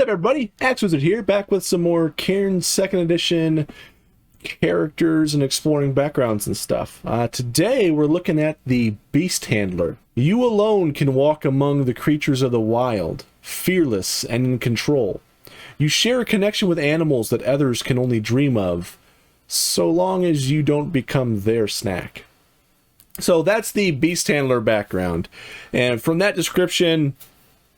up, everybody? Axe Wizard here, back with some more Cairn 2nd edition characters and exploring backgrounds and stuff. Today we're looking at the Beast Handler. You alone can walk among the creatures of the wild, fearless and in control. You share a connection with animals that others can only dream of, so long as you don't become their snack. So that's the Beast Handler background, and from that description,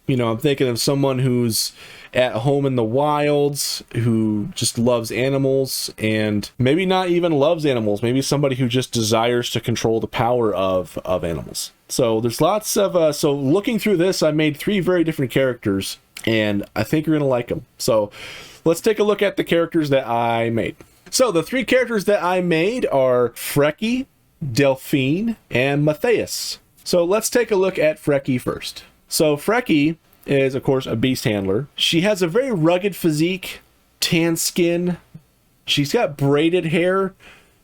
you know, I'm thinking of someone who's at home in the wilds, who just loves animals, and maybe not even loves animals, maybe somebody who just desires to control the power of animals. So there's lots of, so looking through this, I made 3 very different characters, and I think you're going to like them. So let's take a look at the characters that I made. So the 3 characters that I made are Frey, Delphine, and Mathus. So let's take a look at Frey first. So Frey is, of course, a beast handler. She has a very rugged physique, tan skin. She's got braided hair,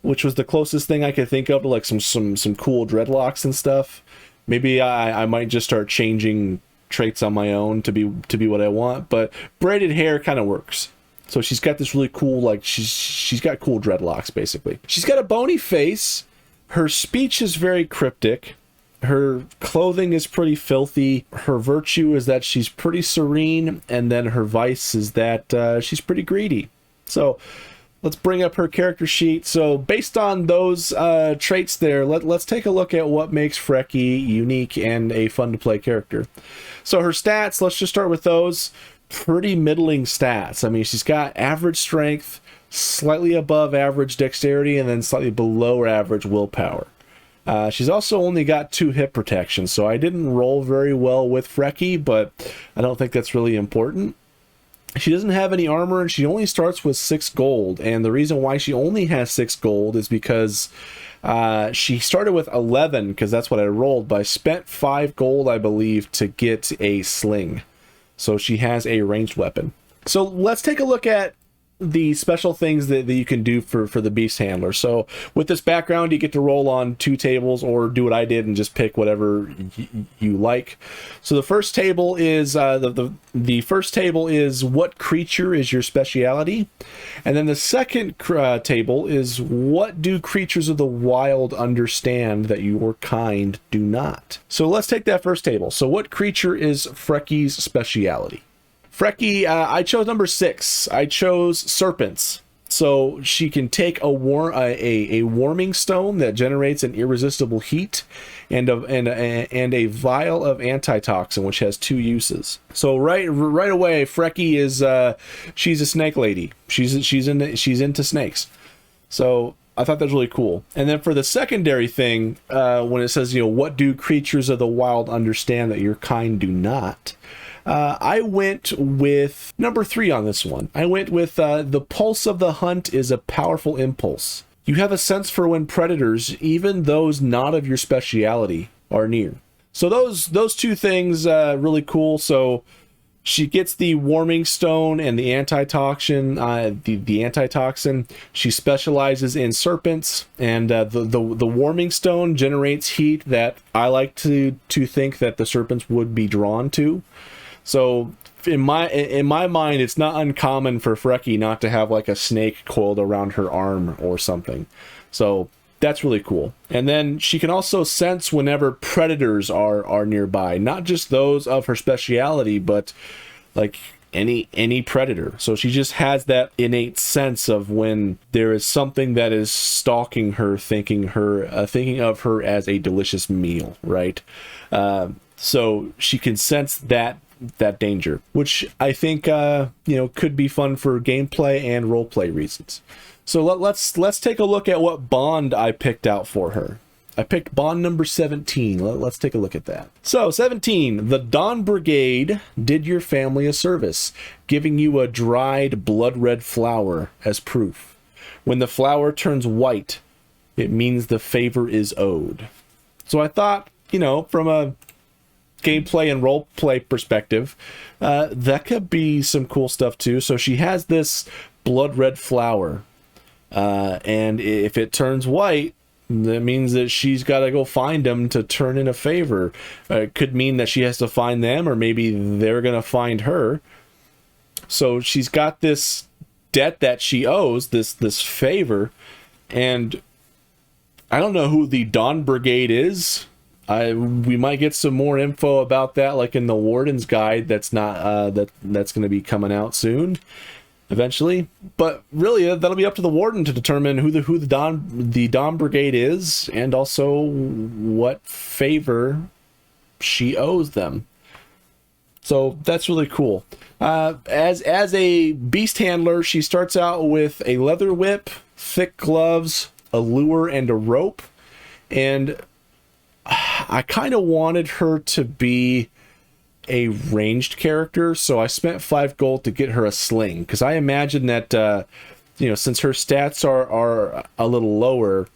which was the closest thing I could think of to like some cool dreadlocks and stuff. Maybe I might just start changing traits on my own to be what I want, but braided hair kind of works. So she's got this really cool, like she's got cool dreadlocks basically. She's got a bony face. Her speech is very cryptic. Her clothing is pretty filthy. Her virtue is that she's pretty serene, and then her vice is that she's pretty greedy. So let's bring up her character sheet. So based on those traits there, let's take a look at what makes Frey unique and a fun to play character. So her stats, let's just start with those. Pretty middling stats. I mean, she's got average strength, slightly above average dexterity, and then slightly below average willpower. She's also only got 2 hit protection, so I didn't roll very well with Frey, but I don't think that's really important. She doesn't have any armor, and she only starts with 6 gold, and the reason why she only has 6 gold is because she started with 11, because that's what I rolled, but I spent 5 gold, I believe, to get a sling. So she has a ranged weapon. So let's take a look at the special things that you can do for the beast handler. So with this background, you get to roll on 2 tables, or do what I did and just pick whatever you like. So the first table is the first table is what creature is your speciality, and then the second table is what do creatures of the wild understand that your kind do not. So let's take that first table. So what creature is Frey's speciality? Frey, I chose number 6. I chose serpents. So she can take a warming stone that generates an irresistible heat, and a vial of antitoxin, which has 2 uses. So right away, Frey is she's a snake lady. She's into snakes. So I thought that was really cool. And then for the secondary thing, when it says, you know, what do creatures of the wild understand that your kind do not? I went with number 3 on this one. I went with the pulse of the hunt is a powerful impulse. You have a sense for when predators, even those not of your speciality, are near. So those 2 things, really cool. So she gets the warming stone and the antitoxin. The antitoxin. She specializes in serpents, and the warming stone generates heat that I like to think that the serpents would be drawn to. So in my mind, it's not uncommon for Frey not to have like a snake coiled around her arm or something. So that's really cool. And then she can also sense whenever predators are nearby, not just those of her speciality, but like any predator. So she just has that innate sense of when there is something that is stalking her, thinking of her as a delicious meal, right? So she can sense that danger, which I think you know, could be fun for gameplay and roleplay reasons. So let's take a look at what bond I picked out for her. I picked bond number 17. Let's take a look at that. So 17, the Dawn Brigade did your family a service, giving you a dried blood red flower as proof. When the flower turns white, it means the favor is owed. So I thought, you know, from a gameplay and roleplay perspective, that could be some cool stuff too. So she has this blood red flower, and if it turns white, that means that she's got to go find them to turn in a favor. It could mean that she has to find them, or maybe they're going to find her. So she's got this debt that she owes, this favor, and I don't know who the Dawn Brigade is. We might get some more info about that, like in the Warden's Guide. That's not that's going to be coming out soon, eventually. But really, that'll be up to the Warden to determine who the Dawn Brigade is, and also what favor she owes them. So that's really cool. As a beast handler, she starts out with a leather whip, thick gloves, a lure, and a rope. And I kind of wanted her to be a ranged character, so I spent 5 gold to get her a sling, because I imagine that since her stats are a little lower,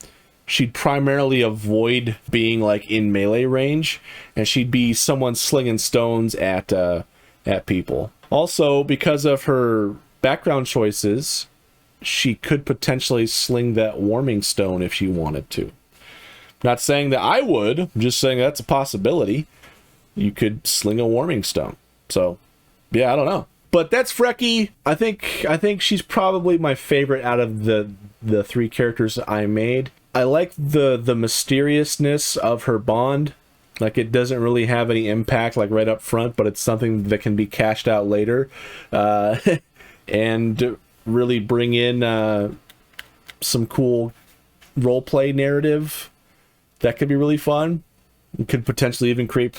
she'd primarily avoid being like in melee range, and she'd be someone slinging stones at people. Also, because of her background choices, she could potentially sling that warming stone if she wanted to. Not saying that I would, I'm just saying that's a possibility. You could sling a warming stone. So, yeah, I don't know. But that's Frey. I think she's probably my favorite out of the 3 characters I made. I like the mysteriousness of her bond. Like, it doesn't really have any impact like right up front, but it's something that can be cashed out later. And really bring in some cool roleplay narrative that could be really fun. It could potentially even create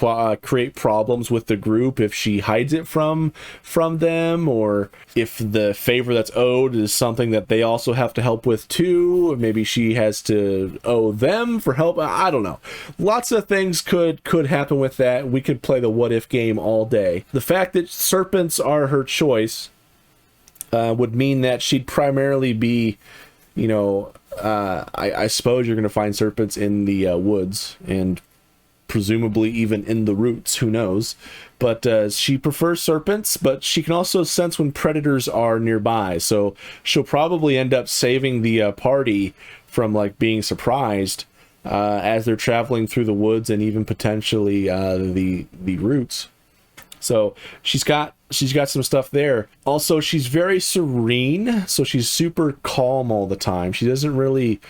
problems with the group if she hides it from them, or if the favor that's owed is something that they also have to help with too, or maybe she has to owe them for help. I don't know. Lots of things could happen with that. We could play the what if game all day. The fact that serpents are her choice would mean that she'd primarily be, I suppose you're going to find serpents in the woods, and presumably even in the roots, who knows. But she prefers serpents, but she can also sense when predators are nearby, so she'll probably end up saving the party from like being surprised as they're traveling through the woods, and even potentially the roots. So she's got some stuff there. Also, she's very serene, so she's super calm all the time. She doesn't really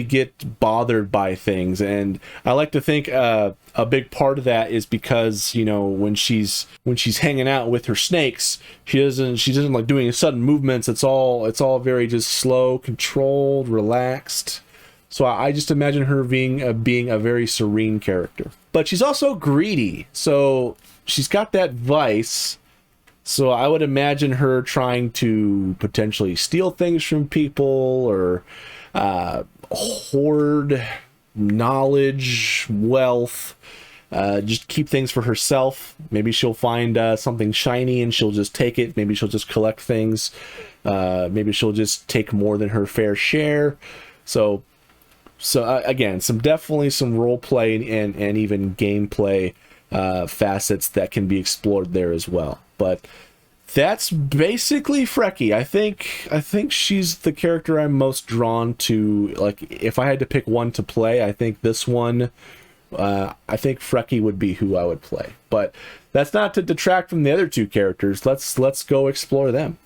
get bothered by things, and I like to think a big part of that is because when she's hanging out with her snakes, she doesn't like doing sudden movements. It's all very just slow, controlled, relaxed. So I just imagine her being a very serene character. But she's also greedy, so she's got that vice. So I would imagine her trying to potentially steal things from people, or hoard knowledge, wealth, just keep things for herself. Maybe she'll find something shiny and she'll just take it. Maybe she'll just collect things. Maybe she'll just take more than her fair share. So again, definitely some role play and even gameplay facets that can be explored there as well. But that's basically Frey. I think she's the character I'm most drawn to. Like, if I had to pick one to play, I think this one. I think Frey would be who I would play. But that's not to detract from the other 2 characters. Let's go explore them.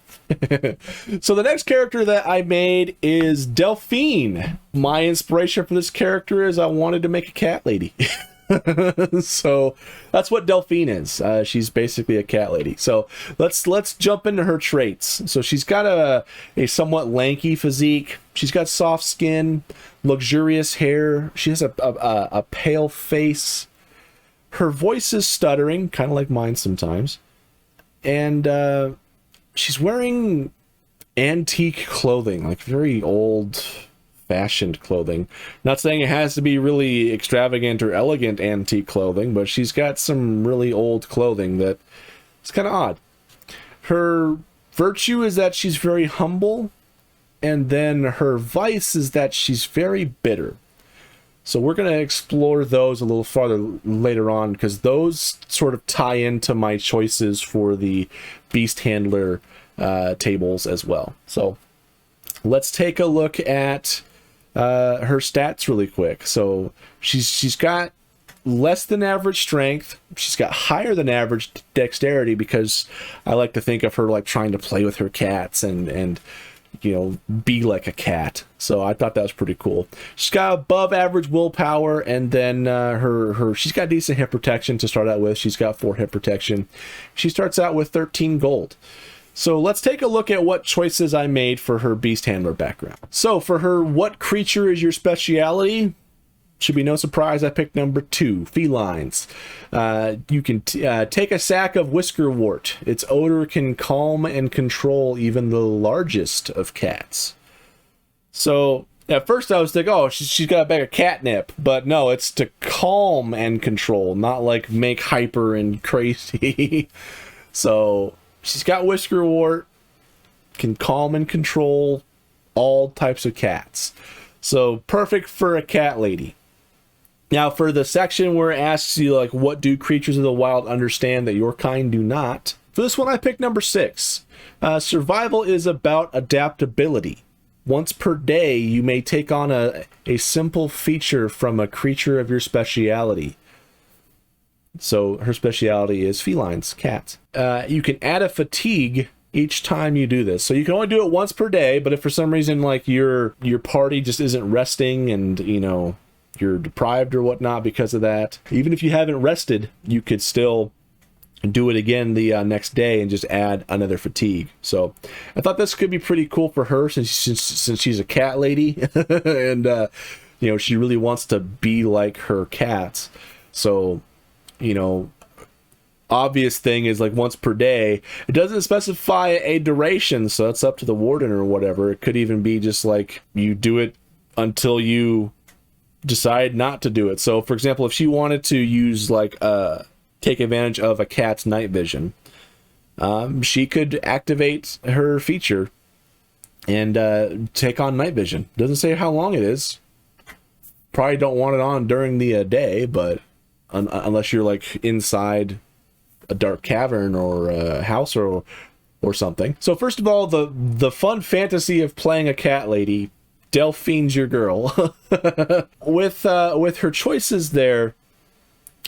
So the next character that I made is Delphine. My inspiration for this character is I wanted to make a cat lady. So that's what Delphine is. She's basically a cat lady. So let's jump into her traits. So she's got a somewhat lanky physique. She's got soft skin, luxurious hair. She has a pale face. Her voice is stuttering, kind of like mine sometimes. And she's wearing antique clothing, like very old-fashioned clothing. Not saying it has to be really extravagant or elegant antique clothing, but she's got some really old clothing that it's kind of odd. Her virtue is that she's very humble, and then her vice is that she's very bitter. So we're going to explore those a little farther later on, because those sort of tie into my choices for the Beast Handler tables as well. So let's take a look at her stats really quick. So she's got less than average strength. She's got higher than average dexterity, because I like to think of her like trying to play with her cats and you know, be like a cat. So I thought that was pretty cool. She's got above average willpower, and then she's got decent hit protection to start out with. She's got 4 hit protection. She starts out with 13 gold. So let's take a look at what choices I made for her beast handler background. So for her, what creature is your speciality? Should be no surprise, I picked number 2, felines. You can take a sack of whiskerwort. Its odor can calm and control even the largest of cats. So at first I was thinking, oh, she's got a bag of catnip. But no, it's to calm and control, not like make hyper and crazy. So she's got whiskerwort, can calm and control all types of cats. So perfect for a cat lady. Now for the section where it asks you, like, what do creatures of the wild understand that your kind do not? For this one, I picked number 6. Survival is about adaptability. Once per day, you may take on a simple feature from a creature of your speciality. So her speciality is felines, cats. You can add a fatigue each time you do this. So you can only do it once per day, but if for some reason like your party just isn't resting and, you know, you're deprived or whatnot because of that, even if you haven't rested, you could still do it again the next day and just add another fatigue. So I thought this could be pretty cool for her since she's a cat lady and you know, she really wants to be like her cats. So, you know, obvious thing is like once per day. It doesn't specify a duration, so it's up to the warden or whatever. It could even be just like you do it until you decide not to do it. So for example, if she wanted to use like take advantage of a cat's night vision, she could activate her feature and take on night vision. Doesn't say how long it is. Probably don't want it on during the day, but unless you're like inside a dark cavern or a house or something. So first of all, the fun fantasy of playing a cat lady. Delphine's your girl. With her choices there,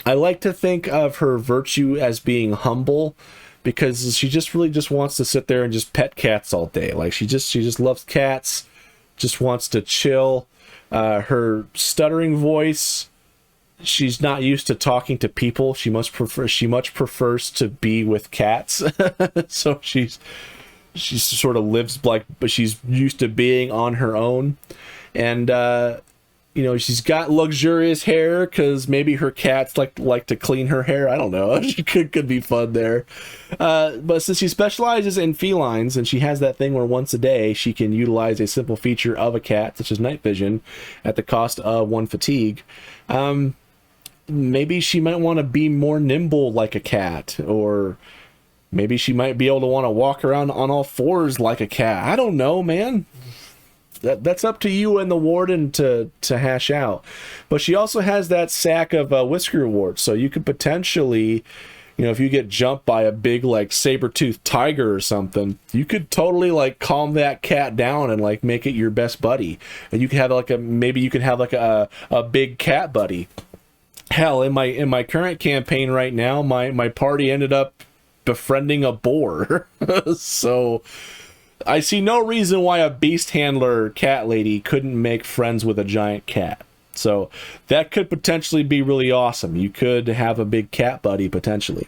I like to think of her virtue as being humble, because she just really just wants to sit there and just pet cats all day. Like she just loves cats, just wants to chill. Her stuttering voice, she's not used to talking to people. She much prefers to be with cats. So she sort of lives like, but she's used to being on her own. And you know, she's got luxurious hair because maybe her cats like to clean her hair. I don't know. could be fun there. But since she specializes in felines and she has that thing where once a day she can utilize a simple feature of a cat, such as night vision, at the cost of 1 fatigue, maybe she might want to be more nimble like a cat, or maybe she might be able to want to walk around on all 4s like a cat. I don't know, man. That's up to you and the warden to hash out. But she also has that sack of whiskerwort, so you could potentially, you know, if you get jumped by a big like saber-toothed tiger or something, you could totally like calm that cat down and like make it your best buddy. And you could have like maybe you could have like a big cat buddy. Hell, in my current campaign right now, my party ended up befriending a boar. So I see no reason why a beast handler cat lady couldn't make friends with a giant cat. So that could potentially be really awesome. You could have a big cat buddy potentially.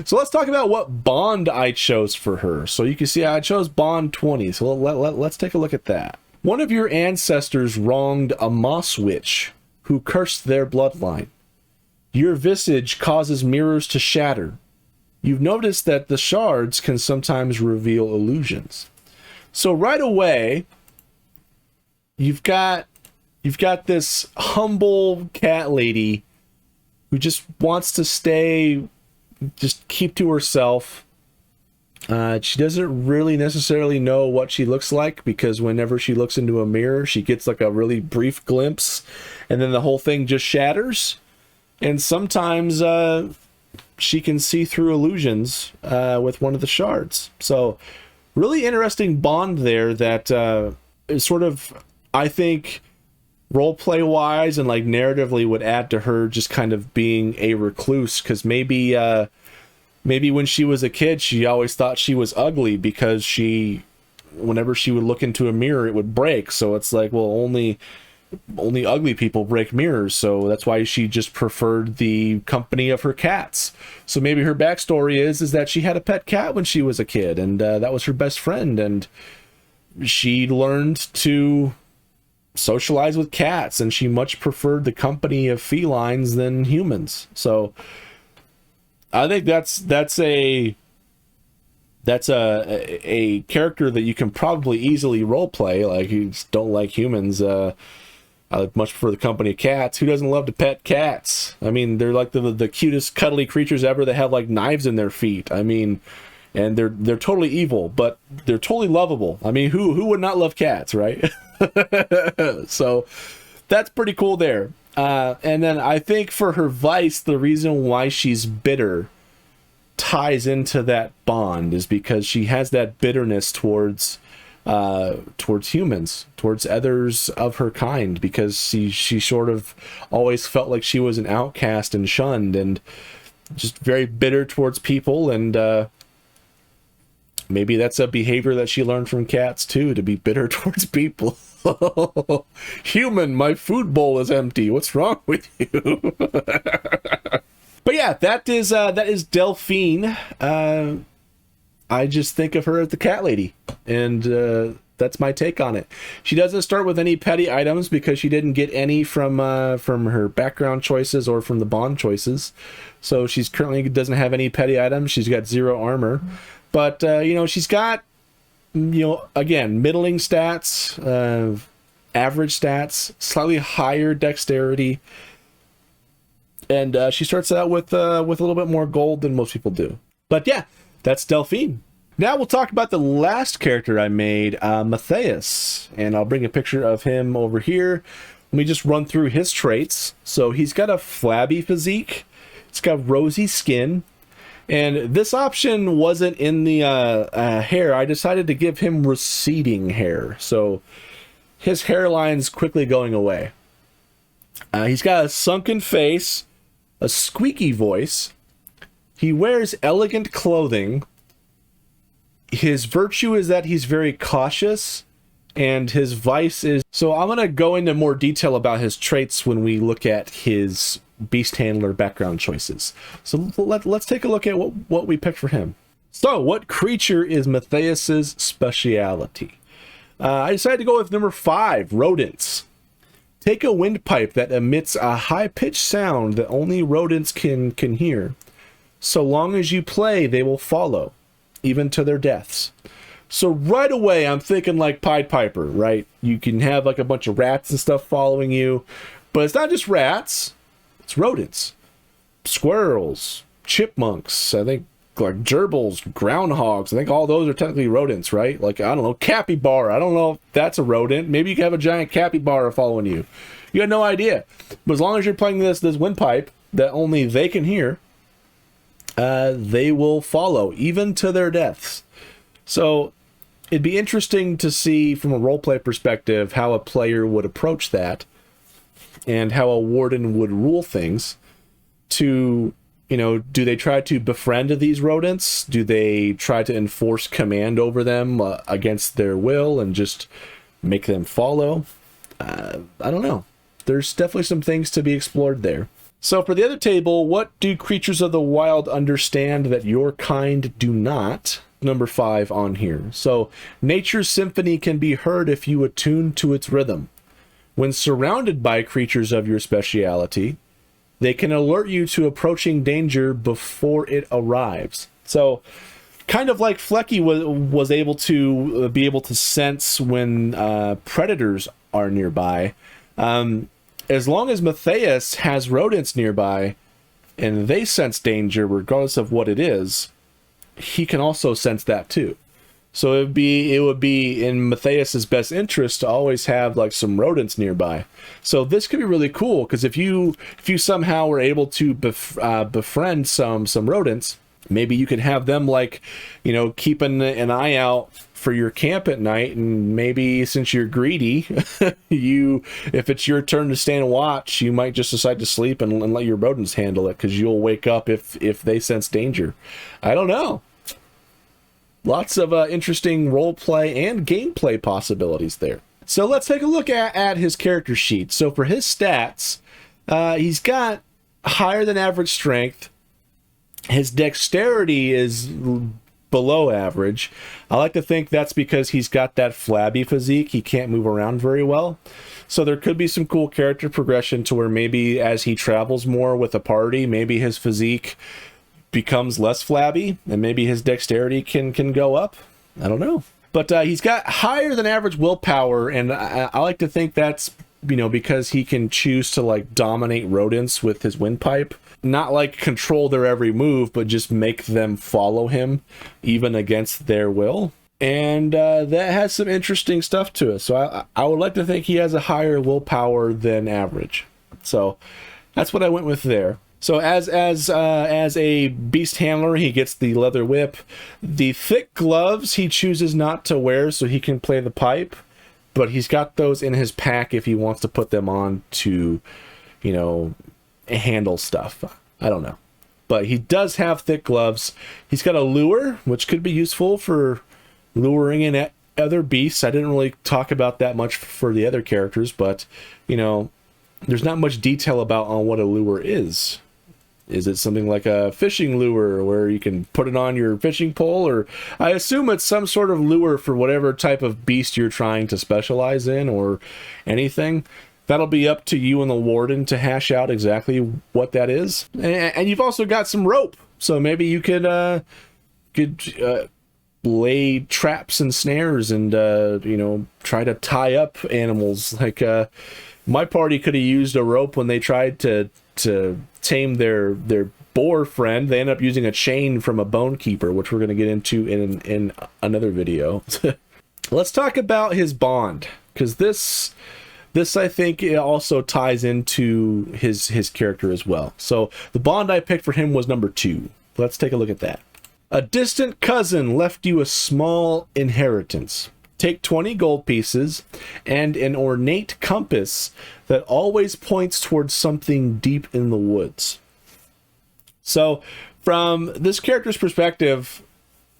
So let's talk about what bond I chose for her. So you can see I chose bond 20. So let's take a look at that. One of your ancestors wronged a moss witch who cursed their bloodline. Your visage causes mirrors to shatter. You've noticed that the shards can sometimes reveal illusions. So right away, you've got this humble cat lady who just wants to just keep to herself. She doesn't really necessarily know what she looks like, because whenever she looks into a mirror, she gets like a really brief glimpse, and then the whole thing just shatters. And sometimes she can see through illusions with one of the shards. So really interesting bond there that is sort of, I think, role play wise and like narratively would add to her just kind of being a recluse, because maybe when she was a kid she always thought she was ugly because whenever she would look into a mirror it would break. So it's like, well, only ugly people break mirrors, so that's why she just preferred the company of her cats. So maybe her backstory is that she had a pet cat when she was a kid, and that was her best friend, and she learned to socialize with cats, and she much preferred the company of felines than humans. So I think that's a character that you can probably easily role play. Like, you just don't like humans. I much prefer the company of cats. Who doesn't love to pet cats? I mean, they're like the cutest, cuddly creatures ever. They have like knives in their feet. I mean, and they're totally evil, but they're totally lovable. I mean, who would not love cats, right? So that's pretty cool there. And then I think for her vice, the reason why she's bitter ties into that bond is because she has that bitterness towards humans, towards others of her kind, because she sort of always felt like she was an outcast and shunned, and just very bitter towards people. And maybe that's a behavior that she learned from cats too, to be bitter towards people. Human, my food bowl is empty. What's wrong with you? But yeah, that is Delphine. I just think of her as the cat lady, and that's my take on it. She doesn't start with any petty items because she didn't get any from her background choices or from the bond choices. So she's currently doesn't have any petty items. She's got 0 armor, but she's got, again, middling stats, average stats, slightly higher dexterity, and she starts out with a little bit more gold than most people do. But yeah, that's Delphine. Now we'll talk about the last character I made, Mathus, and I'll bring a picture of him over here. Let me just run through his traits. So he's got a flabby physique, he's got rosy skin, and this option wasn't in the hair. I decided to give him receding hair, so his hairline's quickly going away. He's got a sunken face, a squeaky voice. He wears elegant clothing. His virtue is that he's very cautious, and his vice is... So I'm going to go into more detail about his traits when we look at his beast handler background choices. So let's take a look at what we picked for him. So what creature is Mathus's speciality? I decided to go with number 5, rodents. Take a windpipe that emits a high-pitched sound that only rodents can hear. So long as you play, they will follow, even to their deaths. So right away, I'm thinking like Pied Piper, right? You can have like a bunch of rats and stuff following you, but it's not just rats, it's rodents. Squirrels, chipmunks, I think like gerbils, groundhogs, I think all those are technically rodents, right? Like, I don't know, capybara, I don't know if that's a rodent. Maybe you can have a giant capybara following you. You had no idea. But as long as you're playing this windpipe that only they can hear, they will follow, even to their deaths. So it'd be interesting to see from a roleplay perspective how a player would approach that, and how a warden would rule things. To, do they try to befriend these rodents? Do they try to enforce command over them against their will and just make them follow? I don't know. There's definitely some things to be explored there. So for the other table, what do creatures of the wild understand that your kind do not? Number 5 on here. So nature's symphony can be heard if you attune to its rhythm. When surrounded by creatures of your speciality, they can alert you to approaching danger before it arrives. So kind of like Flecky was able to be able to sense when predators are nearby. As long as Mathus has rodents nearby and they sense danger regardless of what it is, he can also sense that too. So it would be in Mathus's best interest to always have like some rodents nearby. So this could be really cool, because if you somehow were able to befriend some rodents, Maybe you can have them, like, you know, keeping an eye out for your camp at night, and maybe since you're greedy, if it's your turn to stand and watch, you might just decide to sleep and let your rodents handle it, because you'll wake up if they sense danger. I don't know. Lots of interesting role play and gameplay possibilities there. So let's take a look at his character sheet. So for his stats, he's got higher than average strength. His dexterity is below average. I like to think that's because he's got that flabby physique. He can't move around very well. So there could be some cool character progression to where maybe as he travels more with a party, maybe his physique becomes less flabby and maybe his dexterity can go up. I don't know. But he's got higher than average willpower, and I like to think that's, you know, because he can choose to, like, dominate rodents with his windpipe. Not like control their every move, but just make them follow him even against their will. And that has some interesting stuff to it. So I would like to think he has a higher willpower than average. So that's what I went with there. So as a beast handler, he gets the leather whip. The thick gloves he chooses not to wear so he can play the pipe, but he's got those in his pack if he wants to put them on to, you know, handle stuff. I don't know. But he does have thick gloves. He's got a lure, which could be useful for luring in other beasts. I didn't really talk about that much for the other characters, but, you know, there's not much detail about on what a lure is. Is it something like a fishing lure where you can put it on your fishing pole? Or I assume it's some sort of lure for whatever type of beast you're trying to specialize in or anything. That'll be up to you and the warden to hash out exactly what that is. And you've also got some rope. So maybe you could lay traps and snares and, you know, try to tie up animals. Like my party could have used a rope when they tried to tame their boar friend. They end up using a chain from a bone keeper, which we're going to get into in another video. Let's talk about his bond, because this I think it also ties into his character as well. So the bond I picked for him was number 2. Let's take a look at that. A distant cousin left you a small inheritance. Take 20 gold pieces and an ornate compass that always points towards something deep in the woods. So from this character's perspective,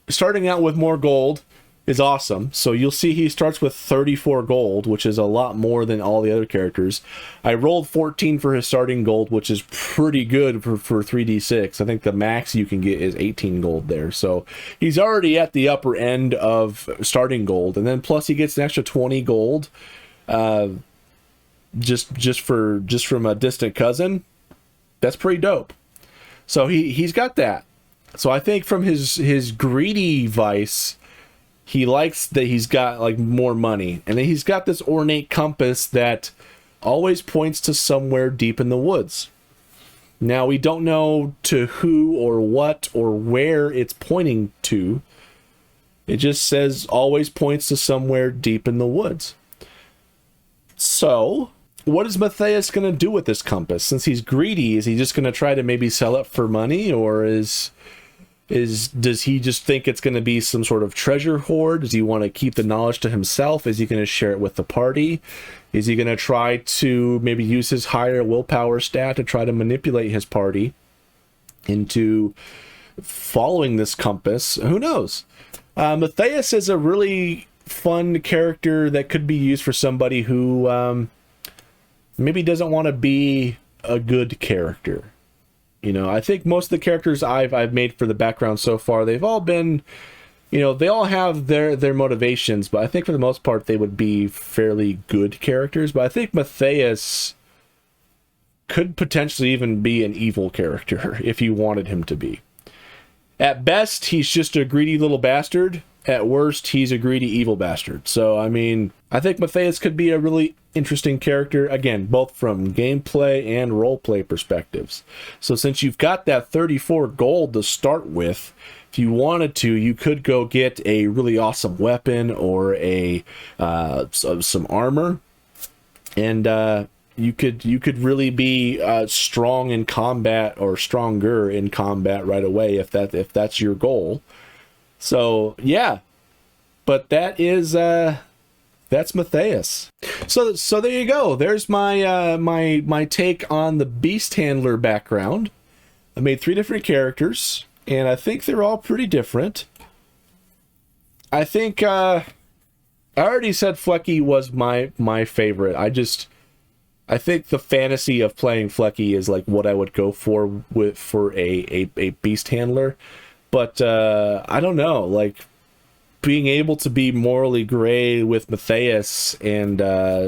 starting out with more gold is awesome. So you'll see he starts with 34 gold, which is a lot more than all the other characters. I rolled 14 for his starting gold, which is pretty good for 3d6. I think the max you can get is 18 gold there. So he's already at the upper end of starting gold. And then plus he gets an extra 20 gold just from a distant cousin. That's pretty dope. So he's got that. So I think from his greedy vice, he likes that he's got like more money. And then he's got this ornate compass that always points to somewhere deep in the woods. Now we don't know to who or what or where it's pointing to. It just says always points to somewhere deep in the woods. So what is Mathus going to do with this compass? Since he's greedy, is he just going to try to maybe sell it for money, or does he just think it's going to be some sort of treasure hoard? Does he want to keep the knowledge to himself? Is he going to share it with the party? Is he going to try to maybe use his higher willpower stat to try to manipulate his party into following this compass? Who knows? Mathus is a really fun character that could be used for somebody who maybe doesn't want to be a good character. You know, I think most of the characters I've made for the background so far, they've all been, you know, they all have their motivations, but I think for the most part they would be fairly good characters. But I think Mathus could potentially even be an evil character if you wanted him to be. At best, he's just a greedy little bastard. At worst, he's a greedy evil bastard. So, I mean, I think Mathus could be a really interesting character, again, both from gameplay and roleplay perspectives. So since you've got that 34 gold to start with, if you wanted to, you could go get a really awesome weapon or some armor. And you could really be strong in combat or stronger in combat right away if that's your goal. So yeah, but that's Mathus. So there you go. There's my my take on the Beast Handler background. I made 3 different characters, and I think they're all pretty different. I think I already said Flecky was my favorite. I think the fantasy of playing Flecky is like what I would go for a Beast Handler. But I don't know, like being able to be morally gray with Mathus and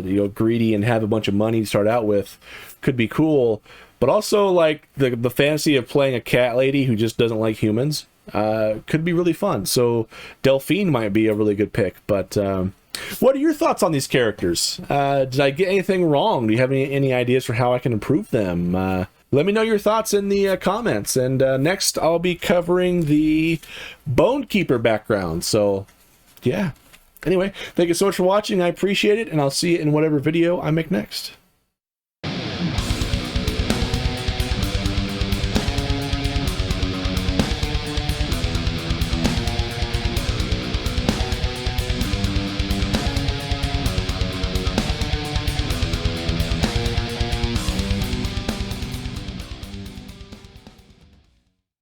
you know, greedy and have a bunch of money to start out with could be cool. But also like the fantasy of playing a cat lady who just doesn't like humans could be really fun. So Delphine might be a really good pick. But what are your thoughts on these characters? Did I get anything wrong? Do you have any ideas for how I can improve them? Let me know your thoughts in the comments. And next I'll be covering the Bonekeeper background. So yeah. Anyway, thank you so much for watching. I appreciate it, and I'll see you in whatever video I make next.